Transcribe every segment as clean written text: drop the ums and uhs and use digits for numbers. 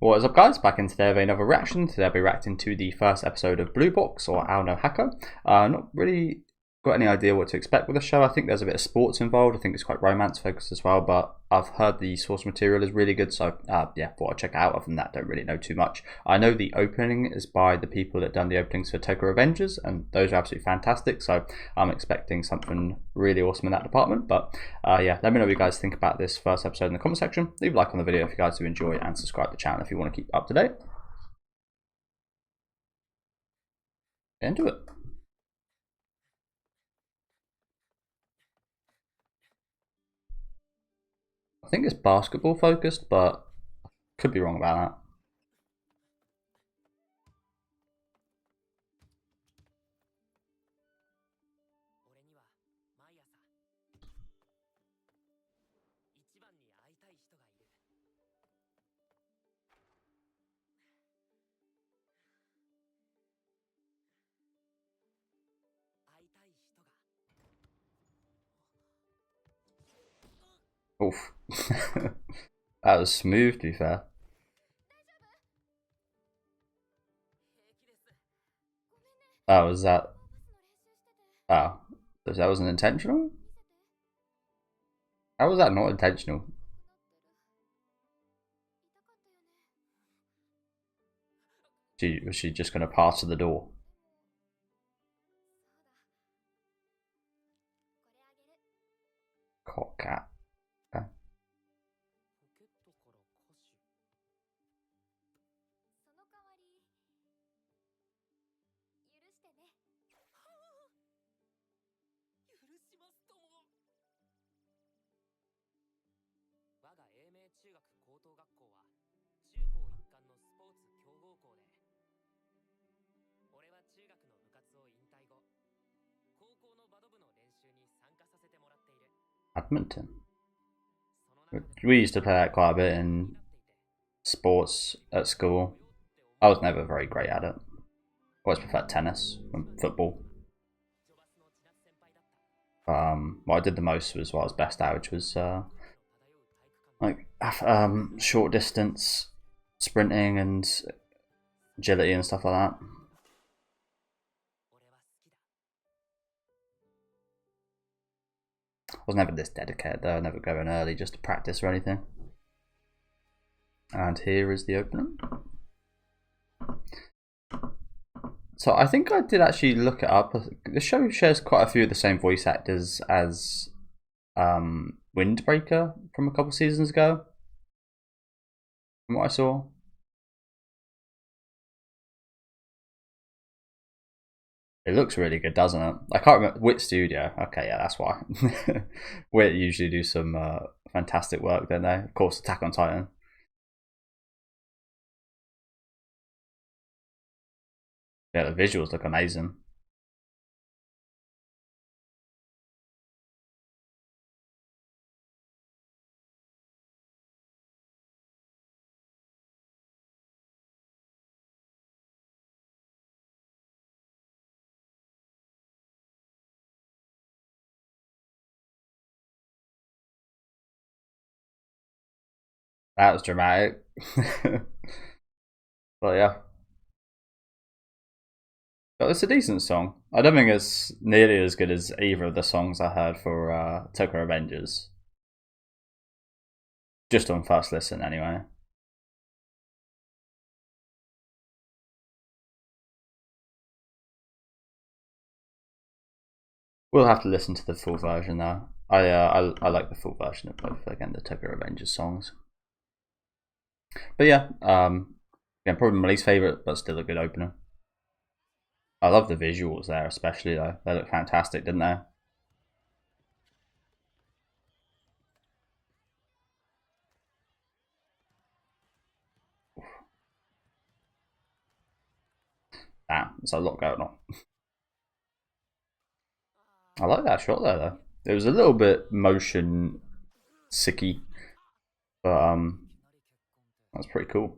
What is up, guys? Back in today with another reaction. Today I'll be reacting to the first episode of Blue Box, or Ao no Hako. Not really got any idea what to expect with the show. I think there's a bit of sports involved. I think it's quite romance focused as well, but I've heard the source material is really good, so yeah, thought I'd check it out. Other than that, don't really know too much. I know the opening is by the people that done the openings for Tokyo Revengers, and those are absolutely fantastic, so I'm expecting something really awesome in that department. But yeah, let me know what you guys think about this first episode in the comment section. Leave a like on the video if you guys do enjoy, and subscribe to the channel if you want to keep up to date. Get into it. I think it's basketball focused, but could be wrong about that. Oof. That was smooth, to be fair. Oh, was that? Oh, so that wasn't intentional? How was that not intentional? Was she just gonna pass to the door? Cock cat. Okay. Badminton. We used to play that quite a bit in sports at school. I was never very great at it. Always preferred tennis and football. What I did the most was what I was best at, which was like short distance sprinting and agility and stuff like that. I was never this dedicated though, never going early just to practice or anything. And here is the opening. So I think I did actually look it up. The show shares quite a few of the same voice actors as Windbreaker from a couple seasons ago, from what I saw. It looks really good, doesn't it? I can't remember. Wit Studio. Okay, yeah, that's why. Wit usually do some fantastic work, don't they? Of course, Attack on Titan. Yeah, the visuals look amazing. That was dramatic. But yeah. But it's a decent song. I don't think it's nearly as good as either of the songs I heard for Tokyo Revengers. Just on first listen, anyway. We'll have to listen to the full version though. I like the full version of both, again, the Tokyo Revengers songs. But yeah, again, probably my least favourite, but still a good opener. I love the visuals there, especially though. They look fantastic, didn't they? Damn, there's a lot going on. I like that shot there though. It was a little bit motion sicky, but that's pretty cool.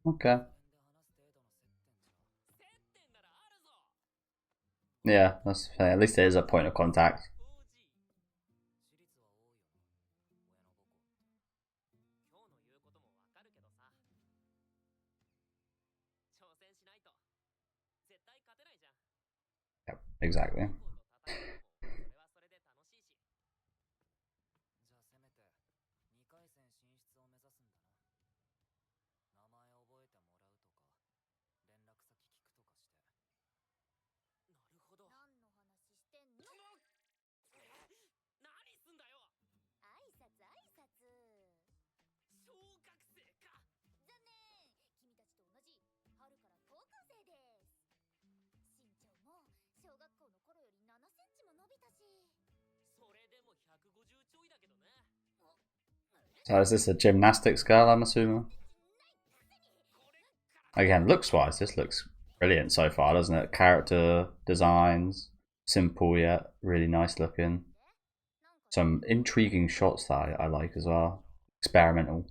Okay. Yeah, that's fair. At least there is a point of contact. Yep, exactly. So is this a gymnastics girl, I'm assuming? Again, looks-wise, this looks brilliant so far, doesn't it? Character designs, simple yet really nice looking. Some intriguing shots that I like as well. Experimental.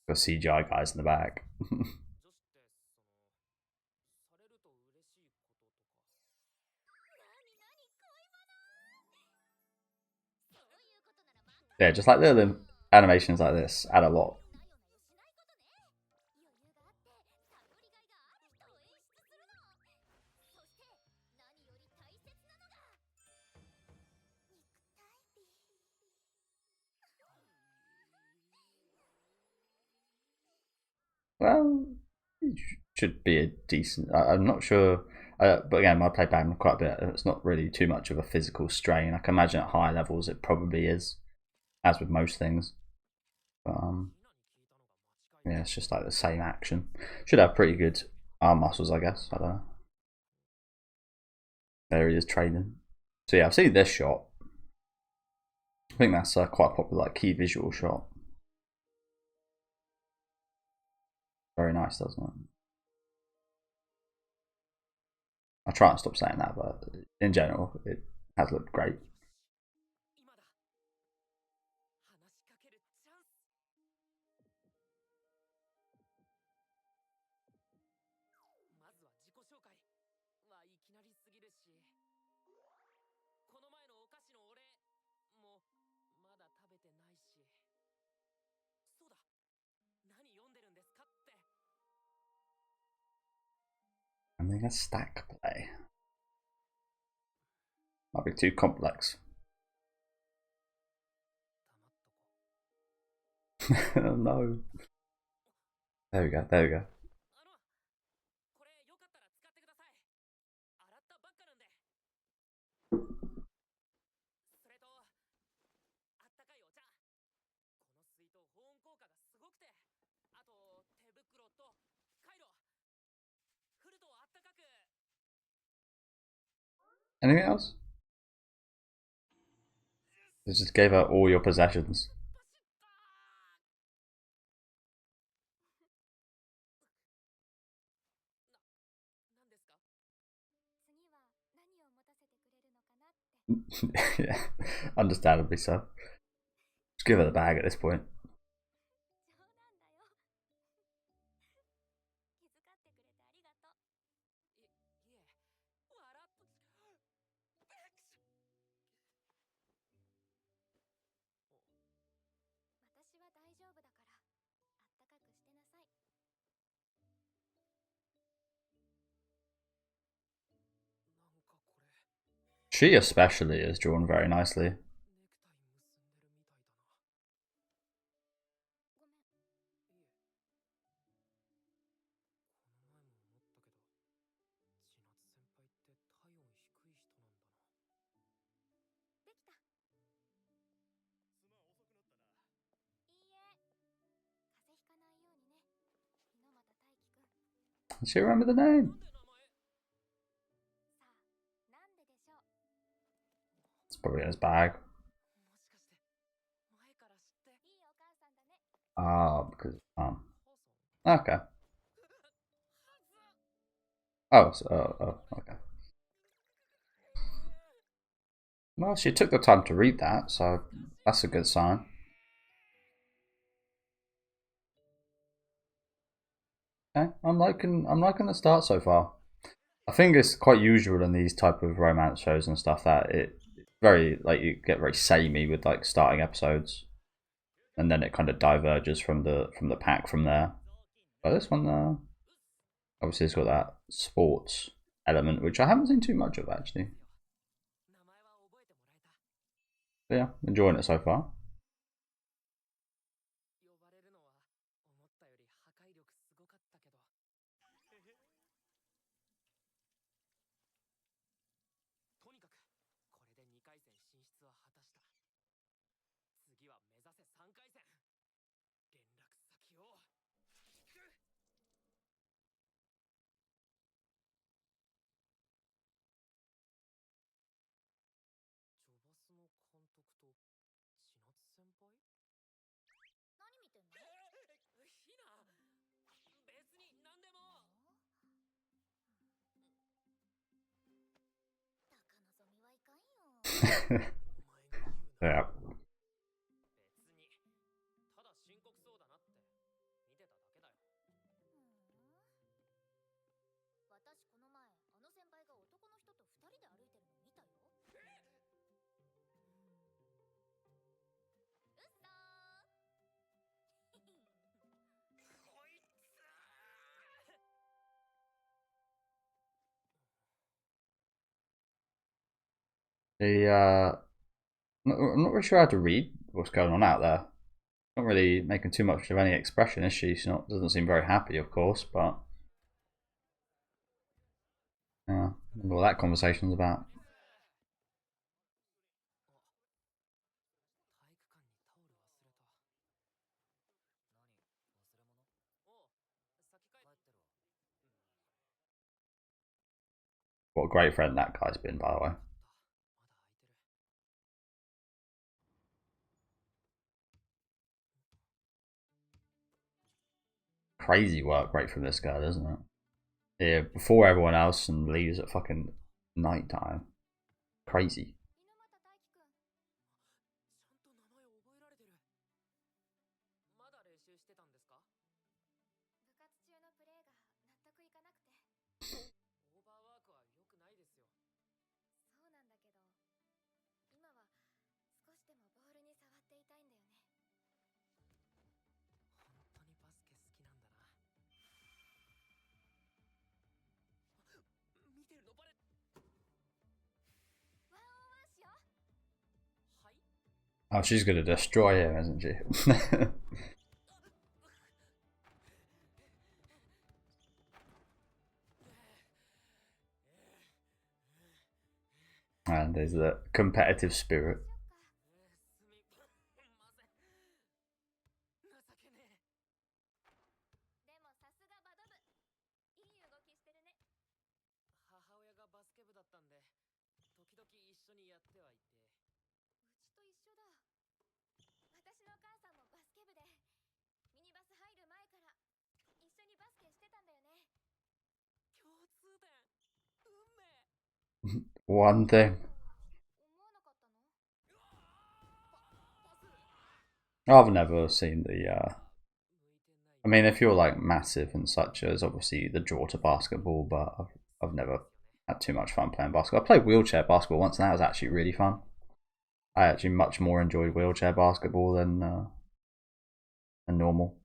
Got CGI guys in the back. Yeah, just like little animations like this add a lot. Well, it should be a decent. I'm not sure, but again, I play badminton quite a bit. It's not really too much of a physical strain. I can imagine at high levels it probably is, as with most things. But yeah, it's just like the same action. Should have pretty good arm muscles, I guess. I don't know. There he is training. So yeah, I've seen this shot. I think that's quite a popular key visual shot. Very nice, doesn't it? I try and stop saying that, but in general, it has looked great. I think a stack play might be too complex. No. There we go. There we go. Anything else? They just gave her all your possessions. Yeah, understandably so. Just give her the bag at this point. She especially is drawn very nicely. Does she remember the name? It's probably in his bag. Ah, because okay. Oh, so, okay. Well, she took the time to read that, so that's a good sign. Okay, I'm liking the start so far. I think it's quite usual in these type of romance shows and stuff that it's very like you get very samey with like starting episodes, and then it kind of diverges from the pack from there. But this one, obviously, it's got that sports element, which I haven't seen too much of actually. But yeah, enjoying it so far. Yeah. The I'm not really sure how to read what's going on out there. Not really making too much of any expression, is she? She not doesn't seem very happy, of course, but yeah, I wonder what that conversation's about. What a great friend that guy's been, by the way. Crazy work rate from this girl, isn't it? Yeah, before everyone else and leaves at fucking night time. Crazy. Oh, she's gonna destroy him, isn't she? And there's the competitive spirit. One thing. I've never seen the. I mean, if you're like massive and such as obviously the draw to basketball, but I've never had too much fun playing basketball. I played wheelchair basketball once, and that was actually really fun. I actually much more enjoyed wheelchair basketball than normal.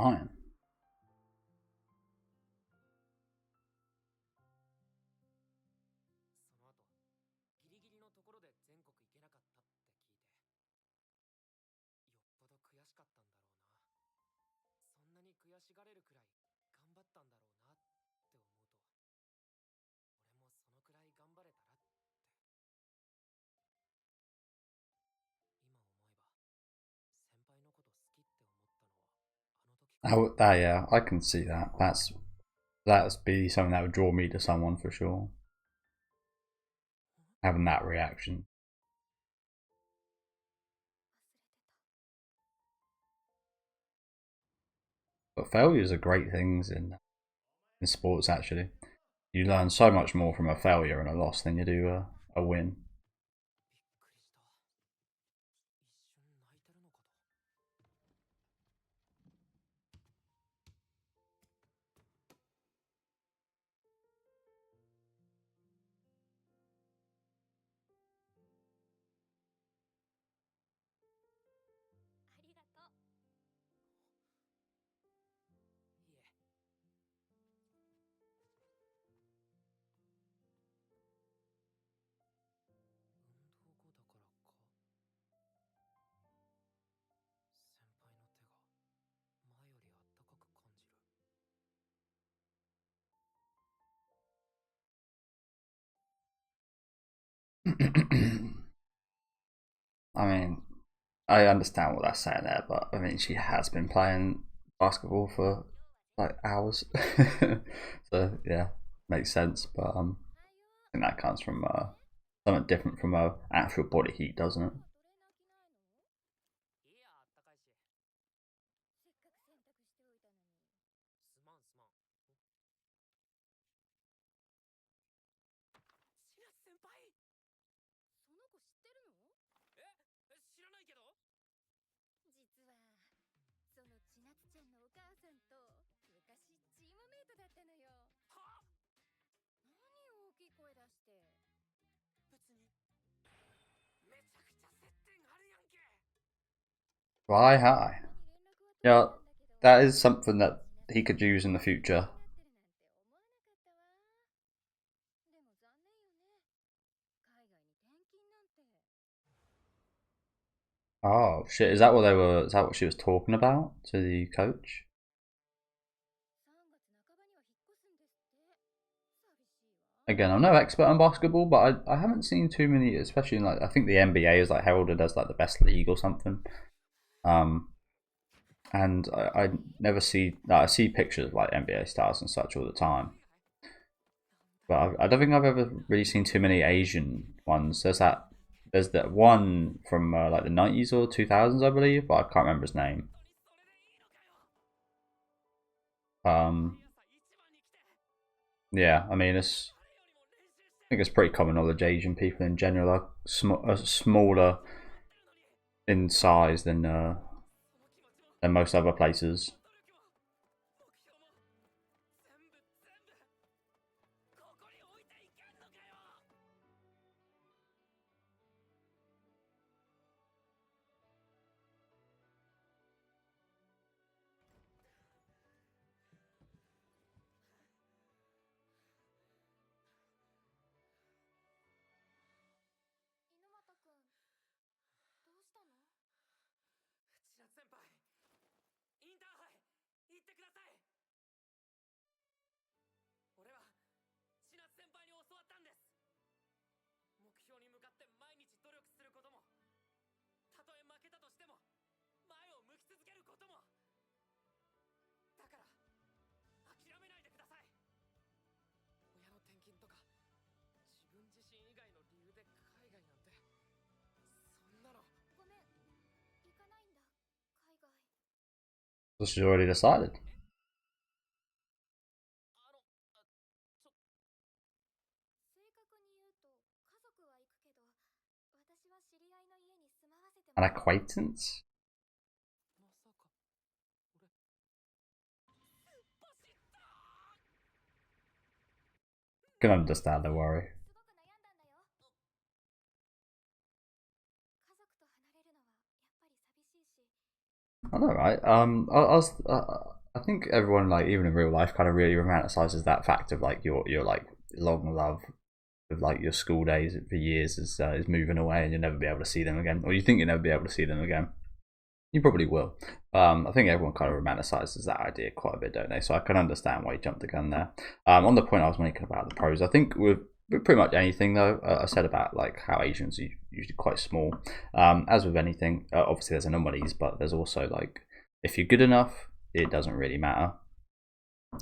Right. Oh, yeah, I can see that. That's be something that would draw me to someone for sure. Having that reaction. But failures are great things in sports. Actually, you learn so much more from a failure and a loss than you do a win. I mean, I understand what that's saying there, but I mean, she has been playing basketball for like hours, so yeah, makes sense. But I think that comes from something different from actual body heat, doesn't it? Why high? Yeah, that is something that he could use in the future. Oh shit! Is that what they were? Is that what she was talking about to the coach? Again, I'm no expert on basketball, but I haven't seen too many, especially in like I think the NBA is like heralded as like the best league or something. Um, and I never see I see pictures of like NBA stars and such all the time, but I don't think I've ever really seen too many Asian ones. There's that one from like the 90s or 2000s, I believe, but I can't remember his name. Um, yeah, I mean I think it's pretty common knowledge. Asian people in general are smaller in size than most other places. So she's already decided. An acquaintance? Can understand the worry. I know, right? I was I think everyone, like, even in real life, kind of really romanticizes that fact of like your like long love of like your school days for years is moving away, and you'll never be able to see them again, or you think you'll never be able to see them again. You probably will. I think everyone kind of romanticizes that idea quite a bit, don't they? So I can understand why you jumped the gun there. On the point I was making about the pros, I think with pretty much anything though, I said about like how Asians are usually quite small. As with anything, obviously there's anomalies, but there's also like if you're good enough, it doesn't really matter.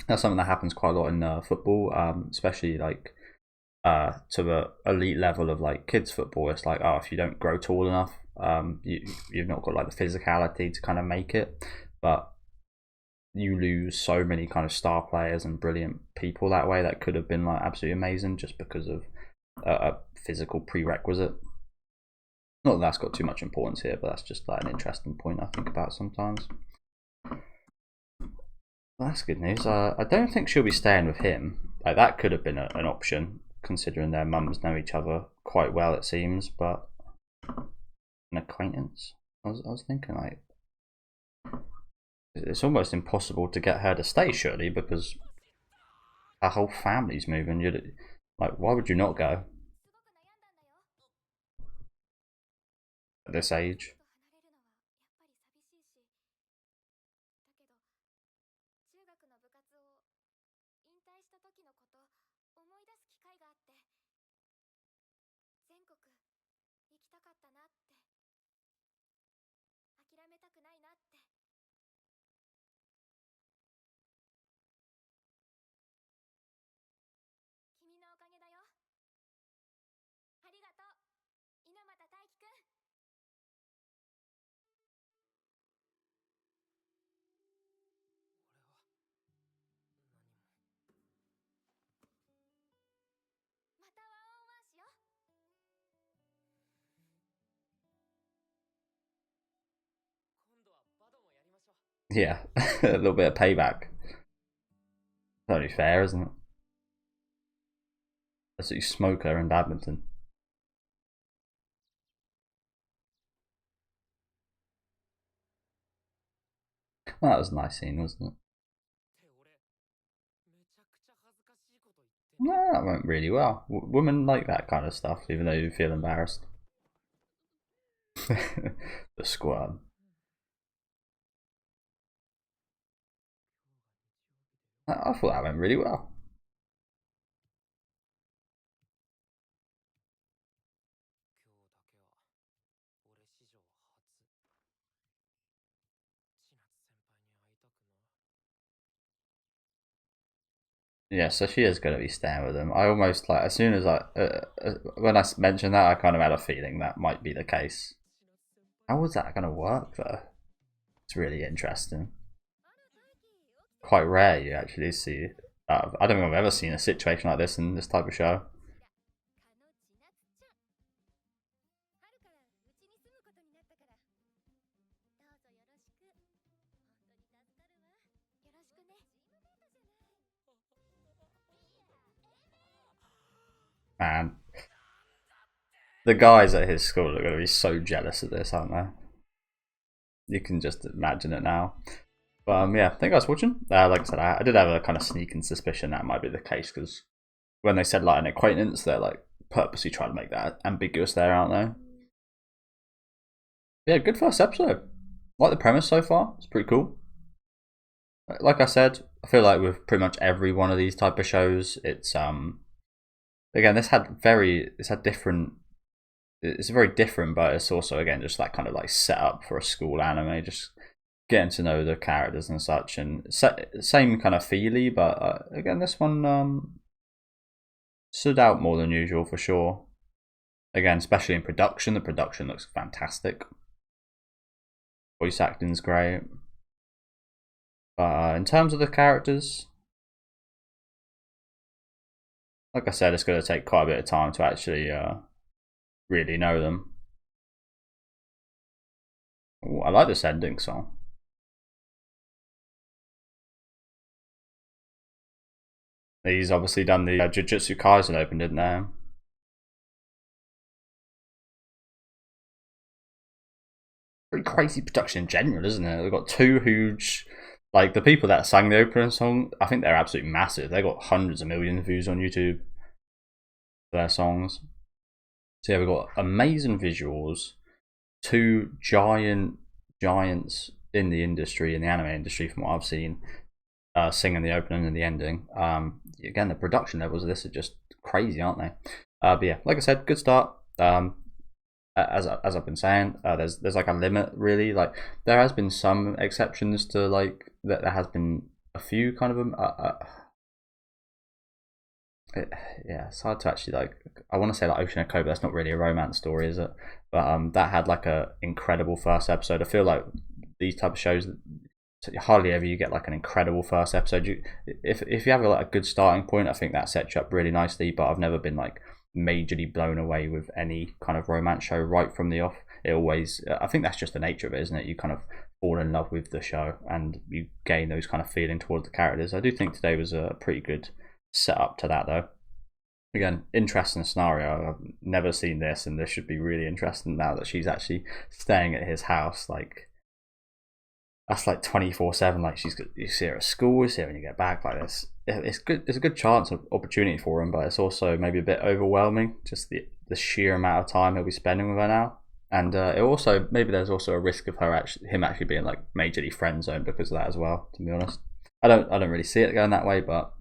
That's something that happens quite a lot in football, especially like to the elite level of like kids football. It's like, oh, if you don't grow tall enough, you've not got like the physicality to kind of make it. But you lose so many kind of star players and brilliant people that way that could have been like absolutely amazing just because of a physical prerequisite. Not that that's got too much importance here, but that's just like an interesting point I think about sometimes. Well, that's good news. I don't think she'll be staying with him. Like that could have been an option, considering their mums know each other quite well, it seems. But an acquaintance. I was thinking like it's almost impossible to get her to stay, surely, because her whole family's moving. You'd like, why would you not go at this age? Yeah, a little bit of payback. It's only fair, isn't it? That's what you smoke her in badminton. Well, that was a nice scene, wasn't it? No, that went really well. Women like that kind of stuff, even though you feel embarrassed. The squirm. I thought that went really well. Yeah, so she is going to be staying with him. I almost like as soon as when I mentioned that, I kind of had a feeling that might be the case. How was that going to work though? It's really interesting. Quite rare you actually see. I don't think I've ever seen a situation like this in this type of show. Man, the guys at his school are going to be so jealous of this, aren't they? You can just imagine it now. But yeah, thank you guys for watching. Like I said, I did have a kind of sneaking suspicion that might be the case because when they said like an acquaintance, they're like purposely trying to make that ambiguous there, aren't they? Yeah, good first episode. Like the premise so far, it's pretty cool. Like I said, I feel like with pretty much every one of these type of shows, it's again this had different. It's very different, but it's also again just that kind of like set up for a school anime, just getting to know the characters and such, and same kind of feely, but again this one stood out more than usual for sure. Again, especially in production, the production looks fantastic. Voice acting's great. But in terms of the characters, like I said, it's going to take quite a bit of time to actually really know them. Ooh, I like this ending song. He's obviously done the Jujutsu Kaisen open, didn't they? Pretty crazy production in general, isn't it? They've got two huge Like the people that sang the opening song, I think they're absolutely massive. They got hundreds of millions of views on YouTube for their songs. So yeah, we've got amazing visuals, two giants in the industry, in the anime industry, from what I've seen, singing the opening and the ending. Again, the production levels of this are just crazy, aren't they? But yeah, like I said, good start. As I've been saying, there's like a limit, really. Like there has been some exceptions to like that. There has been a few kind of yeah, it's hard to actually like. I want to say like Ocean Code, but that's not really a romance story, is it? But that had like a incredible first episode. I feel like these type of shows, hardly ever you get like an incredible first episode. If you have like a good starting point, I think that sets you up really nicely. But I've never been like majorly blown away with any kind of romance show right from the off. It always, I think that's just the nature of it, isn't it? You kind of fall in love with the show and you gain those kind of feeling towards the characters. I do think today was a pretty good setup to that, though. Again, interesting scenario. I've never seen this, and this should be really interesting now that she's actually staying at his house. Like that's like 24/7. Like you see her at school, you see her when you get back. Like this, it's good. It's a good chance of opportunity for him, but it's also maybe a bit overwhelming. Just the sheer amount of time he'll be spending with her now, and it also maybe there's also a risk of him actually being like majorly friend zoned because of that as well. To be honest, I don't really see it going that way, but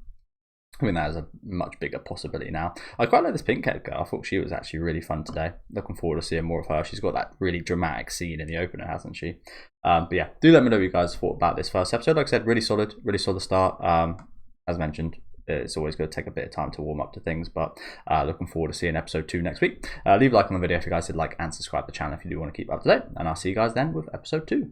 I mean, that is a much bigger possibility now. I quite like this pink-haired girl. I thought she was actually really fun today. Looking forward to seeing more of her. She's got that really dramatic scene in the opener, hasn't she? But yeah, do let me know what you guys thought about this first episode. Like I said, really solid start. As mentioned, it's always good to take a bit of time to warm up to things, but looking forward to seeing episode 2 next week. Leave a like on the video if you guys did like, and subscribe to the channel if you do want to keep up to date. And I'll see you guys then with episode 2.